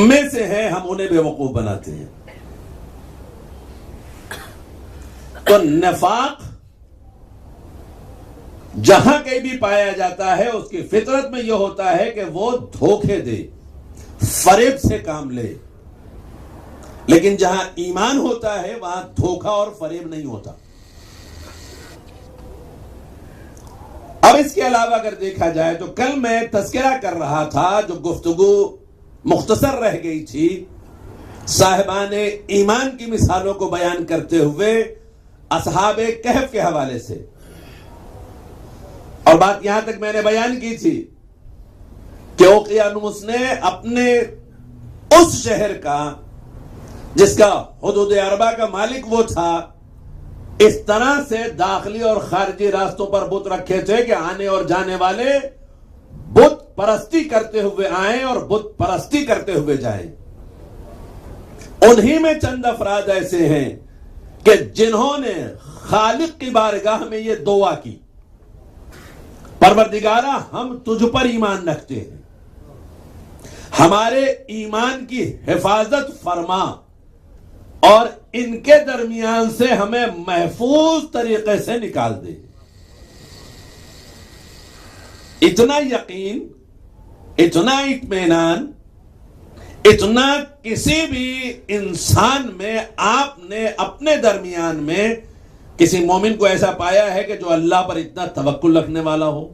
میں سے ہیں، ہم انہیں بے وقوف بناتے ہیں۔ تو نفاق جہاں کہیں بھی پایا جاتا ہے اس کی فطرت میں یہ ہوتا ہے کہ وہ دھوکے دے، فریب سے کام لے، لیکن جہاں ایمان ہوتا ہے وہاں دھوکہ اور فریب نہیں ہوتا۔ اب اس کے علاوہ اگر دیکھا جائے تو کل میں تذکرہ کر رہا تھا، جو گفتگو مختصر رہ گئی تھی، صاحبان ایمان کی مثالوں کو بیان کرتے ہوئے اصحاب کہف کے حوالے سے، اور بات یہاں تک میں نے بیان کی تھی کہ اوقیانوس نے اپنے اس شہر کا جس کا حدود اربع کا مالک وہ تھا، اس طرح سے داخلی اور خارجی راستوں پر بت رکھے تھے کہ آنے اور جانے والے بت پرستی کرتے ہوئے آئیں اور بت پرستی کرتے ہوئے جائیں۔ انہی میں چند افراد ایسے ہیں کہ جنہوں نے خالق کی بارگاہ میں یہ دعا کی، پروردگارا ہم تجھ پر ایمان رکھتے ہیں، ہمارے ایمان کی حفاظت فرما اور ان کے درمیان سے ہمیں محفوظ طریقے سے نکال دے۔ اتنا یقین، اتنا اطمینان، اتنا کسی بھی انسان میں آپ نے اپنے درمیان میں کسی مومن کو ایسا پایا ہے کہ جو اللہ پر اتنا توکل رکھنے والا ہو؟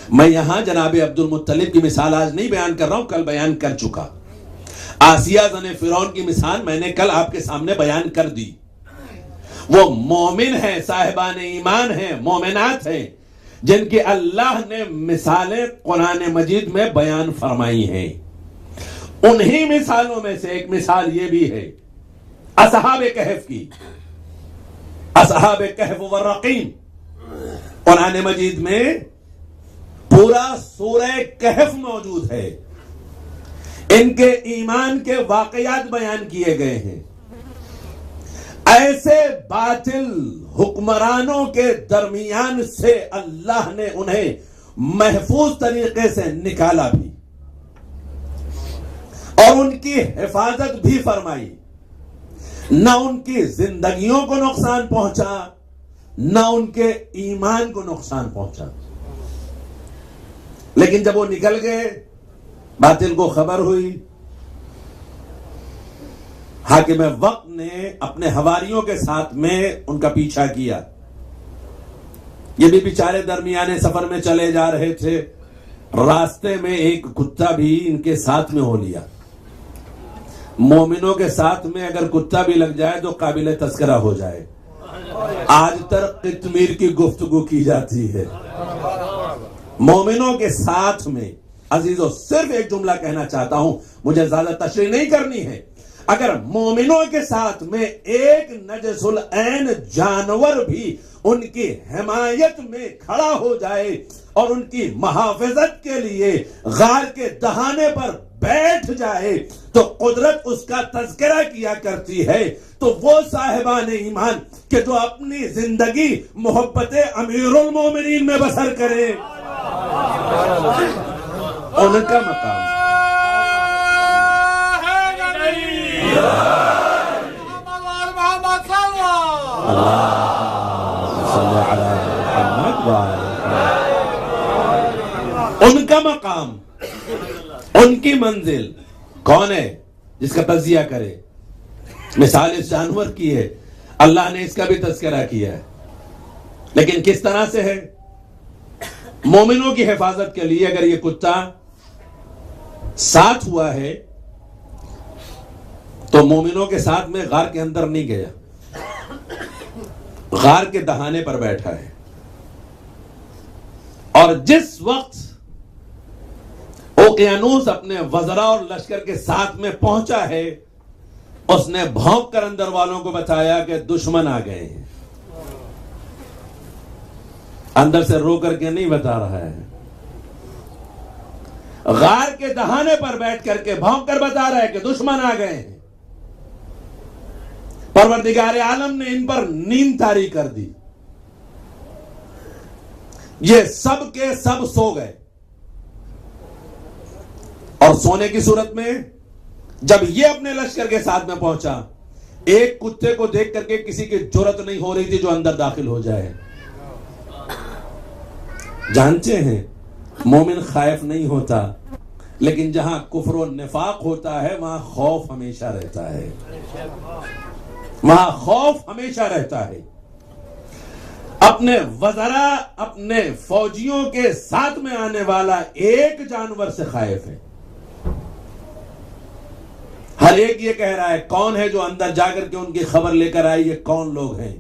میں یہاں جناب عبد المطلب کی مثال آج نہیں بیان کر رہا ہوں، کل بیان کر چکا۔ آسیہ زن فرعون کی مثال میں نے کل آپ کے سامنے بیان کر دی۔ وہ مومن ہیں، صاحبان ایمان ہیں، مومنات ہیں، جن کی اللہ نے مثالیں قرآن مجید میں بیان فرمائی ہیں۔ انہی مثالوں میں سے ایک مثال یہ بھی ہے اصحاب کہف کی۔ اصحاب کہف والرقیم، قرآن مجید میں پورا سورہ کہف موجود ہے، ان کے ایمان کے واقعات بیان کیے گئے ہیں۔ ایسے باطل حکمرانوں کے درمیان سے اللہ نے انہیں محفوظ طریقے سے نکالا بھی اور ان کی حفاظت بھی فرمائی۔ نہ ان کی زندگیوں کو نقصان پہنچا، نہ ان کے ایمان کو نقصان پہنچا۔ لیکن جب وہ نکل گئے، باطل کو خبر ہوئی، حاکم وقت نے اپنے حواریوں کے ساتھ میں ان کا پیچھا کیا۔ یہ بھی بیچارے درمیانے سفر میں چلے جا رہے تھے، راستے میں ایک کتا بھی ان کے ساتھ میں ہو لیا۔ مومنوں کے ساتھ میں اگر کتا بھی لگ جائے تو قابل تذکرہ ہو جائے۔ آج تک قطمیر کی گفتگو کی جاتی ہے مومنوں کے ساتھ میں۔ عزیزو، صرف ایک جملہ کہنا چاہتا ہوں، مجھے زیادہ تشریح نہیں کرنی ہے۔ اگر مومنوں کے ساتھ میں ایک نجس العین جانور بھی ان کی حمایت میں کھڑا ہو جائے اور ان کی محافظت کے لیے غار کے دہانے پر بیٹھ جائے تو قدرت اس کا تذکرہ کیا کرتی ہے۔ تو وہ صاحبان ایمان کہ جو اپنی زندگی محبت امیر المومنین میں بسر کرے، ان کا مقام ان کا مقام، ان کی منزل کون ہے جس کا تجزیہ کرے؟ مثال اس جانور کی ہے، اللہ نے اس کا بھی تذکرہ کیا ہے، لیکن کس طرح سے ہے؟ مومنوں کی حفاظت کے لیے اگر یہ کتا ساتھ ہوا ہے تو مومنوں کے ساتھ میں غار کے اندر نہیں گیا، غار کے دہانے پر بیٹھا ہے، اور جس وقت اوقیانوس اپنے وزراء اور لشکر کے ساتھ میں پہنچا ہے، اس نے بھونک کر اندر والوں کو بتایا کہ دشمن آ گئے ہیں۔ اندر سے رو کر کے نہیں بتا رہا ہے، غار کے دہانے پر بیٹھ کر کے بھونک کر بتا رہا ہے کہ دشمن آ گئے ہیں۔ پروردگار عالم نے ان پر نیند طاری کر دی، یہ سب کے سب سو گئے۔ اور سونے کی صورت میں جب یہ اپنے لشکر کے ساتھ میں پہنچا، ایک کتے کو دیکھ کر کے کسی کی جرات نہیں ہو رہی تھی جو اندر داخل ہو جائے۔ جانتے ہیں مومن خائف نہیں ہوتا، لیکن جہاں کفر و نفاق ہوتا ہے وہاں خوف ہمیشہ رہتا ہے، وہاں خوف ہمیشہ رہتا ہے۔ اپنے وزراء، اپنے فوجیوں کے ساتھ میں آنے والا ایک جانور سے خائف ہے۔ ہر ایک یہ کہہ رہا ہے کون ہے جو اندر جا کر کے ان کی خبر لے کر آئے، یہ کون لوگ ہیں؟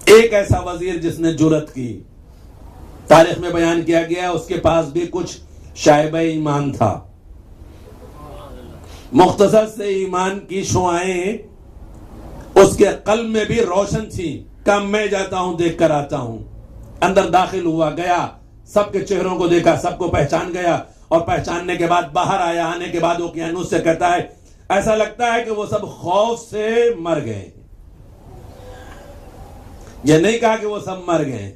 ایک ایسا وزیر جس نے جرات کی، تاریخ میں بیان کیا گیا اس کے پاس بھی کچھ شائبہ ایمان تھا، مختصر سے ایمان کی شعائیں اس کے قلب میں بھی روشن تھی۔ کہ میں جاتا ہوں دیکھ کر آتا ہوں۔ اندر داخل ہوا، گیا، سب کے چہروں کو دیکھا، سب کو پہچان گیا، اور پہچاننے کے بعد باہر آیا۔ آنے کے بعد اوقیانوس سے کہتا ہے ایسا لگتا ہے کہ وہ سب خوف سے مر گئے۔ یہ نہیں کہا کہ وہ سب مر گئے،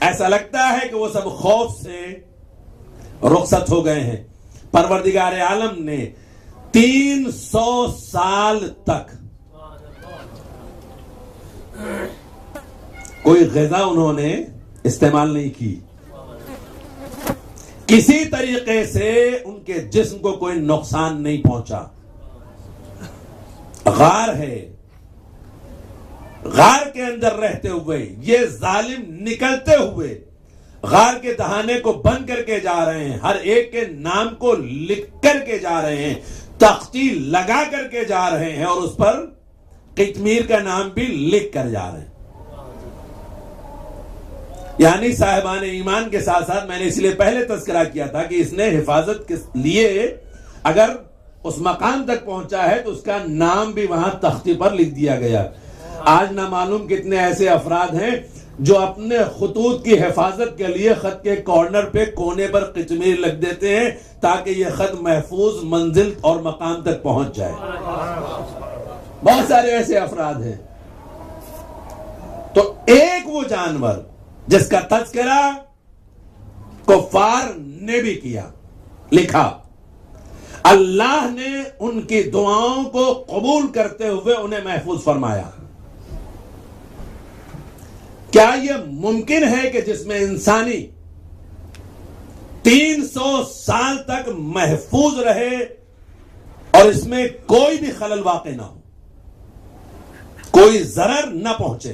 ایسا لگتا ہے کہ وہ سب خوف سے رخصت ہو گئے ہیں۔ پروردگار عالم نے 300 سال تک کوئی غذا انہوں نے استعمال نہیں کی، کسی طریقے سے ان کے جسم کو کوئی نقصان نہیں پہنچا۔ غار ہے، غار کے اندر رہتے ہوئے یہ ظالم نکلتے ہوئے غار کے دہانے کو بند کر کے جا رہے ہیں، ہر ایک کے نام کو لکھ کر کے جا رہے ہیں، تختی لگا کر کے جا رہے ہیں، اور اس پر قطمیر کا نام بھی لکھ کر جا رہے ہیں۔ یعنی صاحبان ایمان کے ساتھ ساتھ میں نے اس لیے پہلے تذکرہ کیا تھا کہ اس نے حفاظت کے لیے اگر اس مقام تک پہنچا ہے تو اس کا نام بھی وہاں تختی پر لکھ دیا گیا۔ آج نہ معلوم کتنے ایسے افراد ہیں جو اپنے خطوط کی حفاظت کے لیے خط کے کارنر پہ کونے پر قطمیر لگ دیتے ہیں تاکہ یہ خط محفوظ منزل اور مقام تک پہنچ جائے۔ بہت سارے ایسے افراد ہیں۔ تو ایک وہ جانور جس کا تذکرہ کفار نے بھی کیا، لکھا، اللہ نے ان کی دعاؤں کو قبول کرتے ہوئے انہیں محفوظ فرمایا۔ کیا یہ ممکن ہے کہ جس میں انسانی 300 سال تک محفوظ رہے اور اس میں کوئی بھی خلل واقع نہ ہو، کوئی ضرر نہ پہنچے؟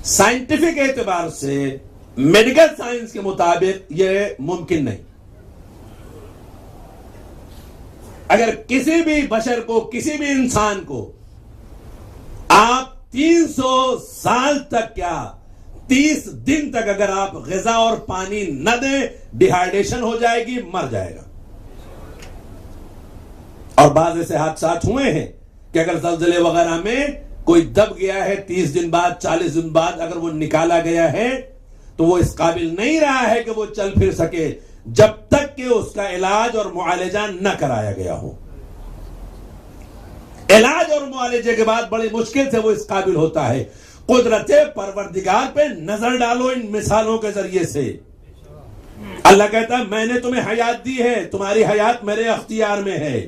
سائنٹیفک اعتبار سے، میڈیکل سائنس کے مطابق یہ ممکن نہیں۔ اگر کسی بھی بشر کو، کسی بھی انسان کو آپ 300 سال تک، کیا 30 دن تک اگر آپ غذا اور پانی نہ دیں، ڈیہائیڈریشن ہو جائے گی، مر جائے گا۔ اور بعض ایسے حادثات ہوئے ہیں کہ اگر زلزلے وغیرہ میں کوئی دب گیا ہے، 30 دن بعد، 40 دن بعد اگر وہ نکالا گیا ہے تو وہ اس قابل نہیں رہا ہے کہ وہ چل پھر سکے جب تک کہ اس کا علاج اور معالجہ نہ کرایا گیا ہو۔ علاج اور معالجے کے بعد بڑی مشکل سے وہ اس قابل ہوتا ہے۔ قدرت پروردگار پہ نظر ڈالو ان مثالوں کے ذریعے سے۔ اللہ کہتا ہے میں نے تمہیں حیات دی ہے، تمہاری حیات میرے اختیار میں ہے۔